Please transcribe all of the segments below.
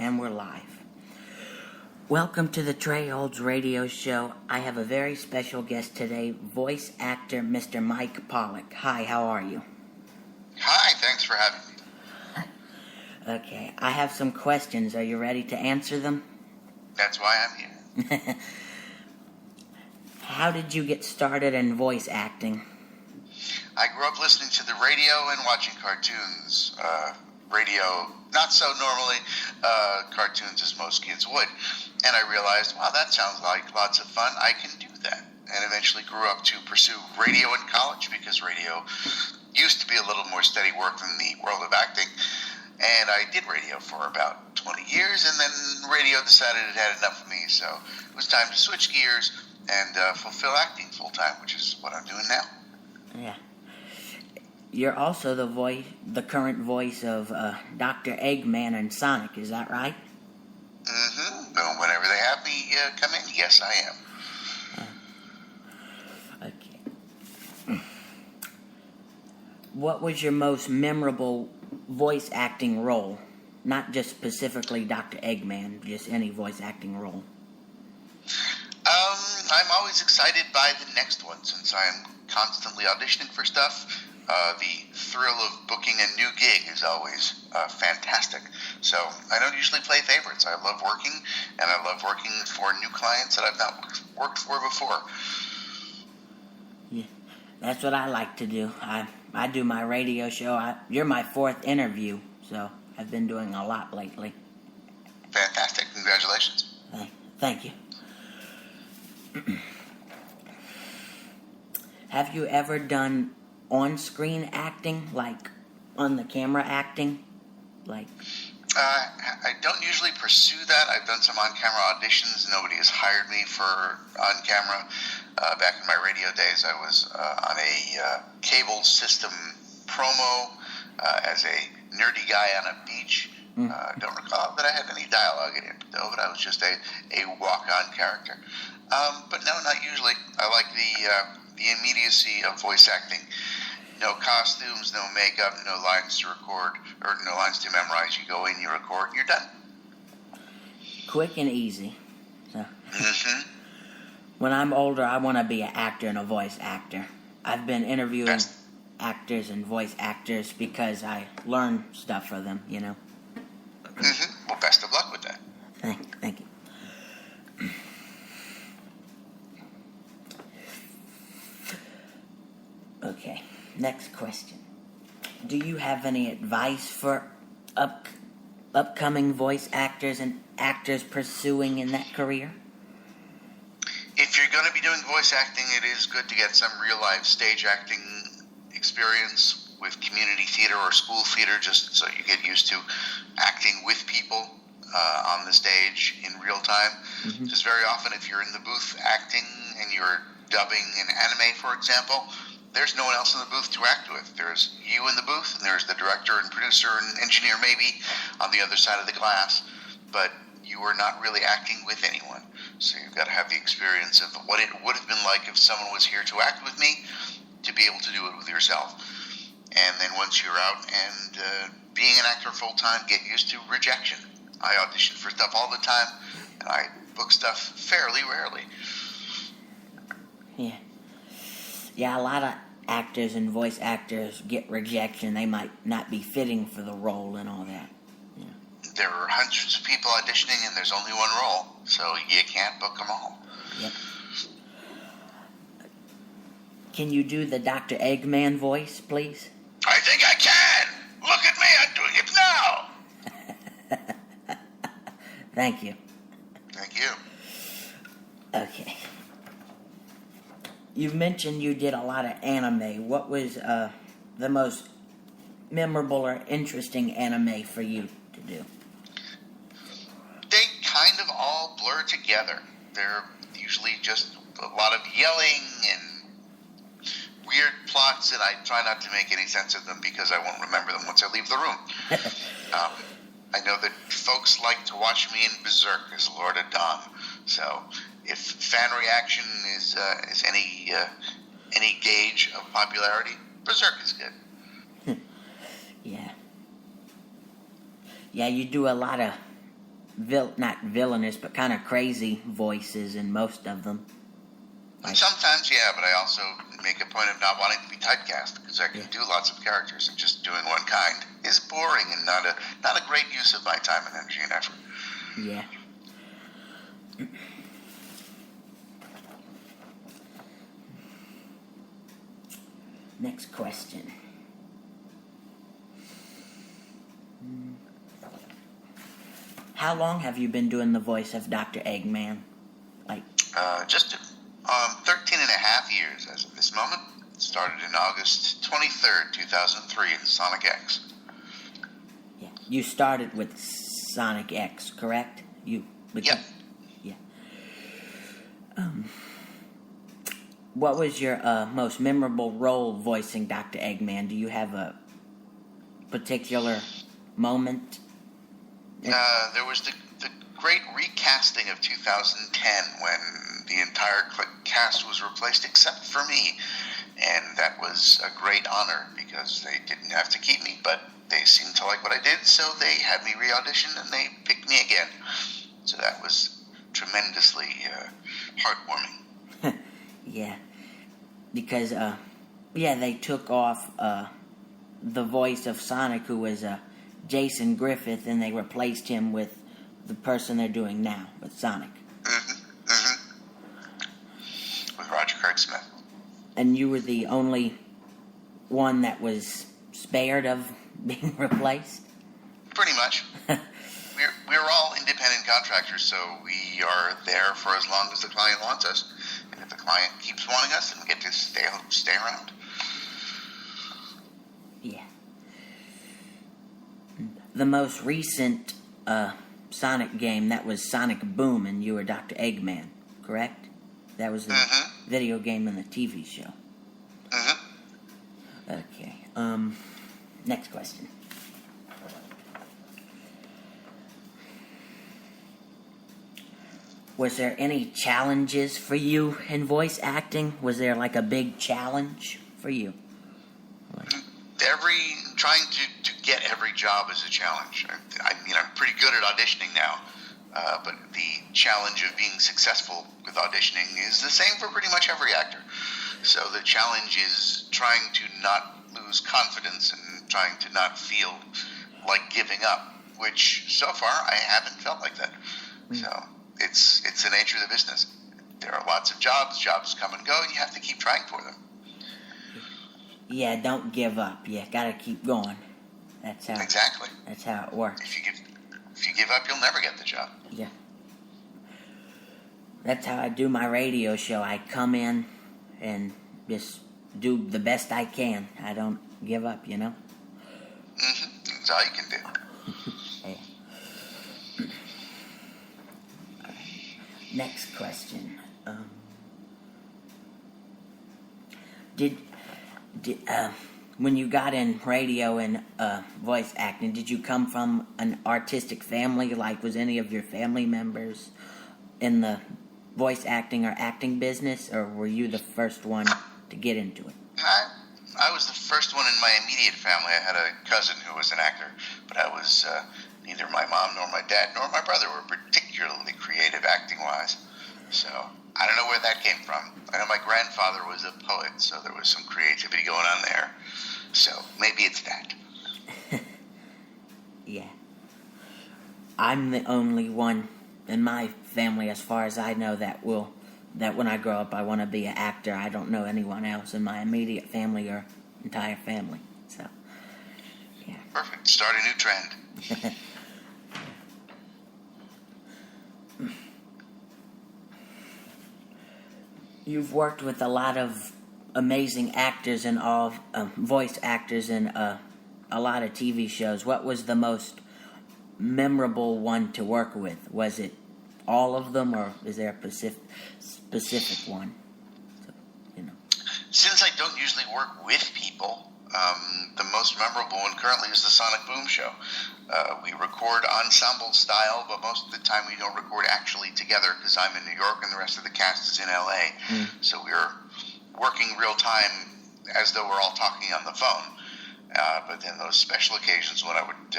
And we're live. Welcome to the Trey Olds Radio Show. I have a very special guest today, voice actor Mr. Mike Pollack. Hi, how are you? Hi, thanks for having me. Okay, I have some questions. Are you ready to answer them? That's why I'm here. How did you get started in voice acting? I grew up listening to the radio and watching cartoons. Radio, not so normally, cartoons as most kids would. And I realized, wow, that sounds like lots of fun. I can do that. And eventually grew up to pursue radio in college because radio used to be a little more steady work than the world of acting. And I did radio for about 20 years, and then radio decided it had enough of me. So it was time to switch gears and fulfill acting full-time, which is what I'm doing now. Yeah. You're also the current voice of Dr. Eggman and Sonic, is that right? Mm-hmm. Whenever they have me come in, yes, I am. Okay. What was your most memorable voice acting role? Not just specifically Dr. Eggman, just any voice acting role. I'm always excited by the next one since I'm constantly auditioning for stuff. The thrill of booking a new gig is always fantastic. So I don't usually play favorites. I love working, and I love working for new clients that I've not worked for before. Yeah, that's what I like to do. I do my radio show. You're my fourth interview, so I've been doing a lot lately. Fantastic. Congratulations. Thank you. Have you ever done on-screen acting, like on the camera acting? I don't usually pursue that. I've done some on-camera auditions. Nobody has hired me for on-camera. Back in my radio days, I was on a cable system promo as a nerdy guy on a beach. I don't recall that I had any dialogue in it, though, but I was just a walk-on character. But no, not usually. I like the immediacy of voice acting. No costumes, no makeup, no lines to record, or no lines to memorize. You go in, you record, you're done. Quick and easy. So, when I'm older, I want to be an actor and a voice actor. I've been interviewing actors and voice actors because I learn stuff for them, you know. Well, best of luck with that. Thank you. Okay, next question. Do you have any advice for upcoming voice actors and actors pursuing in that career? If you're going to be doing voice acting, it is good to get some real-life stage acting experience with community theater or school theater, just so you get used to acting with people on the stage in real time. Because very often if you're in the booth acting and you're dubbing an anime, for example, there's no one else in the booth to act with. There's you in the booth, and there's the director and producer and engineer maybe on the other side of the glass, but you are not really acting with anyone. So you've got to have the experience of what it would have been like if someone was here to act with me, to be able to do it with yourself. And then once you're out and being an actor full-time, get used to rejection. I audition for stuff all the time, and I book stuff fairly rarely. Yeah, a lot of actors and voice actors get rejection. They might not be fitting for the role and all that. Yeah. There are hundreds of people auditioning, and there's only one role, so you can't book them all. Yep. Can you do the Dr. Eggman voice, please? I think I can! Look at me, I'm doing it now! Thank you. Thank you. Okay. You mentioned you did a lot of anime. What was the most memorable or interesting anime for you to do? They kind of all blur together. They're usually just a lot of yelling and weird plots, and I try not to make any sense of them because I won't remember them once I leave the room. I know that folks like to watch me in Berserk as Lord of Dawn, so if fan reaction is any gauge of popularity, Berserk is good. Yeah, you do a lot of not villainous, but kind of crazy voices in most of them. And sometimes, yeah, but I also make a point of not wanting to be typecast because I can do lots of characters, and just doing one kind is boring and not a great use of my time and energy and effort. Yeah. Next question. How long have you been doing the voice of Dr. Eggman? Just 13 and a half years as of this moment. It started in August 23rd, 2003 in Sonic X. Yeah. You started with Sonic X, correct? Yep. Yeah. What was your most memorable role voicing Dr. Eggman? Do you have a particular moment? There was the great recasting of 2010 when the entire cast was replaced except for me, and that was a great honor because they didn't have to keep me, but they seemed to like what I did, so they had me re-audition and they picked me again. So that was tremendously heartwarming. Yeah, because they took off the voice of Sonic, who was Jason Griffith, and they replaced him with the person they're doing now, with Sonic. With Roger Craig Smith. And you were the only one that was spared of being replaced? Pretty much. We're all independent contractors, so we are there for as long as the client wants us. And if the client keeps wanting us, then we get to stay around. Yeah. The most recent Sonic game, that was Sonic Boom, and you were Dr. Eggman, correct? That was the video game and the TV show. Okay. Next question. Was there any challenges for you in voice acting? Was there like a big challenge for you? Trying to get every job is a challenge. I mean, I'm pretty good at auditioning now, but the challenge of being successful with auditioning is the same for pretty much every actor. So the challenge is trying to not lose confidence and trying to not feel like giving up, which so far I haven't felt like that. So it's the nature of the business. There are lots of jobs come and go, and you have to keep trying for them. Yeah, don't give up. You gotta keep going. Exactly. That's how it works. If you give up, you'll never get the job. Yeah. That's how I do my radio show. I come in and just do the best I can. I don't give up, you know? That's all you can do. Yeah. Next question. When you got in radio and voice acting, did you come from an artistic family? Like, was any of your family members in the voice acting or acting business, or were you the first one to get into it? I was the first one in my immediate family. I had a cousin who was an actor, but I was neither my mom nor my dad nor my brother were particularly creative acting-wise. So I don't know where that came from. I know my grandfather was a poet, so there was some creativity going on there. So maybe it's that. Yeah. I'm the only one in my family, as far as I know, that when I grow up I want to be an actor. I don't know anyone else in my immediate family or entire family. So, yeah. Perfect. Start a new trend. You've worked with a lot of amazing actors and all voice actors in a lot of TV shows. What was the most memorable one to work with? Was it all of them, or is there a specific one? So, you know. Since I don't usually work with people, the most memorable one currently is the Sonic Boom show. We record ensemble style, but most of the time we don't record actually together because I'm in New York and the rest of the cast is in LA. So we're working real time as though we're all talking on the phone. But then those special occasions when I would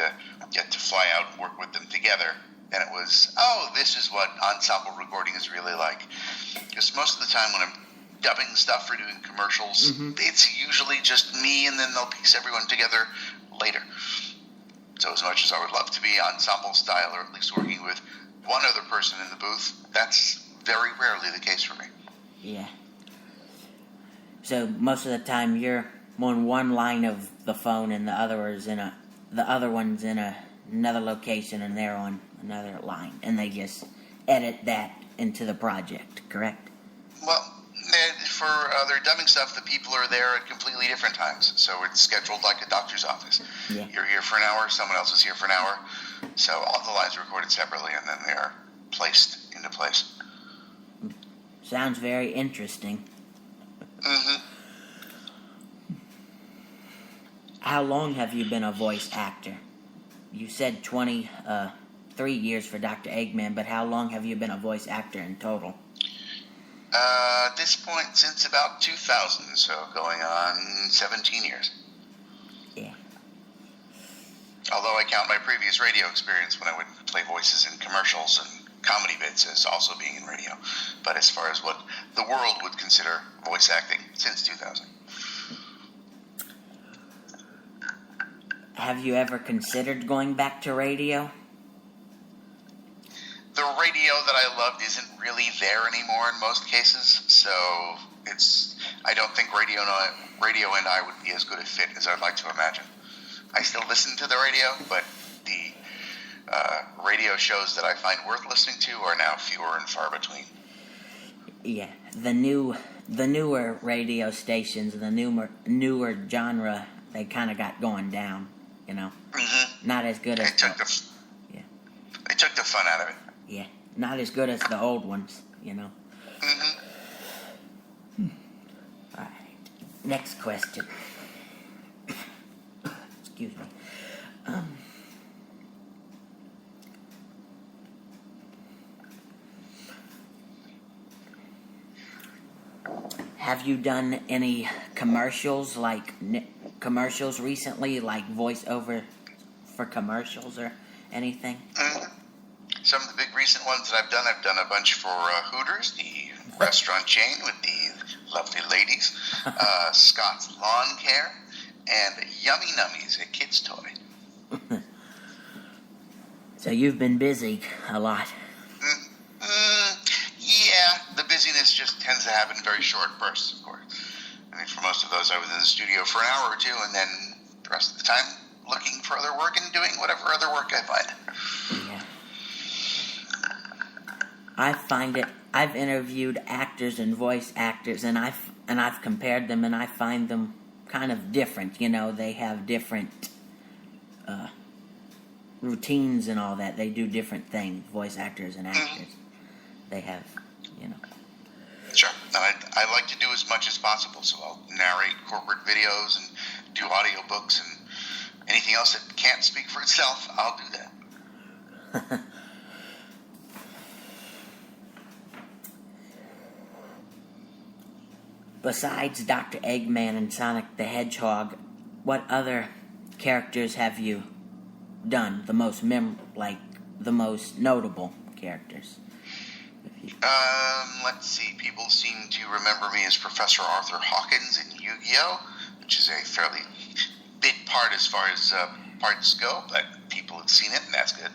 get to fly out and work with them together, and it was, oh, this is what ensemble recording is really like. Because most of the time when I'm dubbing stuff or doing commercials, it's usually just me, and then they'll piece everyone together later. So as much as I would love to be ensemble style, or at least working with one other person in the booth, that's very rarely the case for me. Yeah. So most of the time you're on one line of the phone, and the other one's in another location, and they're on another line, and they just edit that into the project, correct? Well, for other dubbing stuff, the people are there at completely different times, so it's scheduled like a doctor's office. Yeah. You're here for an hour, someone else is here for an hour, so all the lines are recorded separately, and then they're placed into place. Sounds very interesting. How long have you been a voice actor? You said 23 years for Dr. Eggman, but how long have you been a voice actor in total? At this point, since about 2000, so going on 17 years. Yeah. Although I count my previous radio experience when I would play voices in commercials and comedy bits as also being in radio. But as far as what the world would consider voice acting, since 2000. Have you ever considered going back to radio? The radio that I loved isn't really there anymore in most cases, so I don't think radio and I would be as good a fit as I'd like to imagine. I still listen to the radio, but the radio shows that I find worth listening to are now fewer and far between. Yeah, the newer radio stations, the newer genre, they kind of got going down, you know. Not as good as They took the fun out of it. Yeah, not as good as the old ones, you know. All right, next question. Excuse me. Have you done any commercials, commercials recently, like voiceover for commercials or anything? Some of the big recent ones that I've done a bunch for Hooters, the restaurant chain with the lovely ladies, Scott's Lawn Care, and Yummy Nummies, a kid's toy. So you've been busy a lot. Yeah, the busyness just tends to happen in very short bursts, of course. I mean, for most of those, I was in the studio for an hour or two, and then the rest of the time looking for other work and doing whatever other work I find. Yeah. I find it. I've interviewed actors and voice actors, and I've compared them, and I find them kind of different. You know, they have different routines and all that. They do different things. Voice actors and actors. They have, you know. Sure. I like to do as much as possible, so I'll narrate corporate videos and do audiobooks and anything else that can't speak for itself. I'll do that. Besides Dr. Eggman and Sonic the Hedgehog, what other characters have you done? The most notable characters? Let's see. People seem to remember me as Professor Arthur Hawkins in Yu-Gi-Oh!, which is a fairly big part as far as parts go, but people have seen it, and that's good.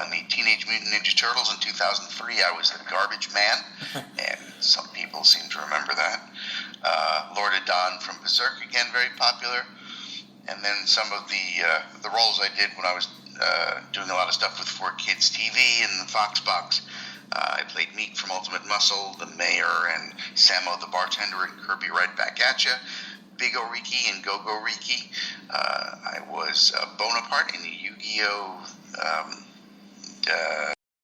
In the Teenage Mutant Ninja Turtles in 2003, I was the Garbage Man, and some people seem to remember that. Lord Adon from Berserk, again, very popular. And then some of the roles I did when I was doing a lot of stuff with 4Kids TV and the Fox Box. I played Meat from Ultimate Muscle, the Mayor, and Samo the Bartender in Kirby Right Back At Ya, Big Oriki and Go-Go Riki. I was Bonaparte in Yu-Gi-Oh!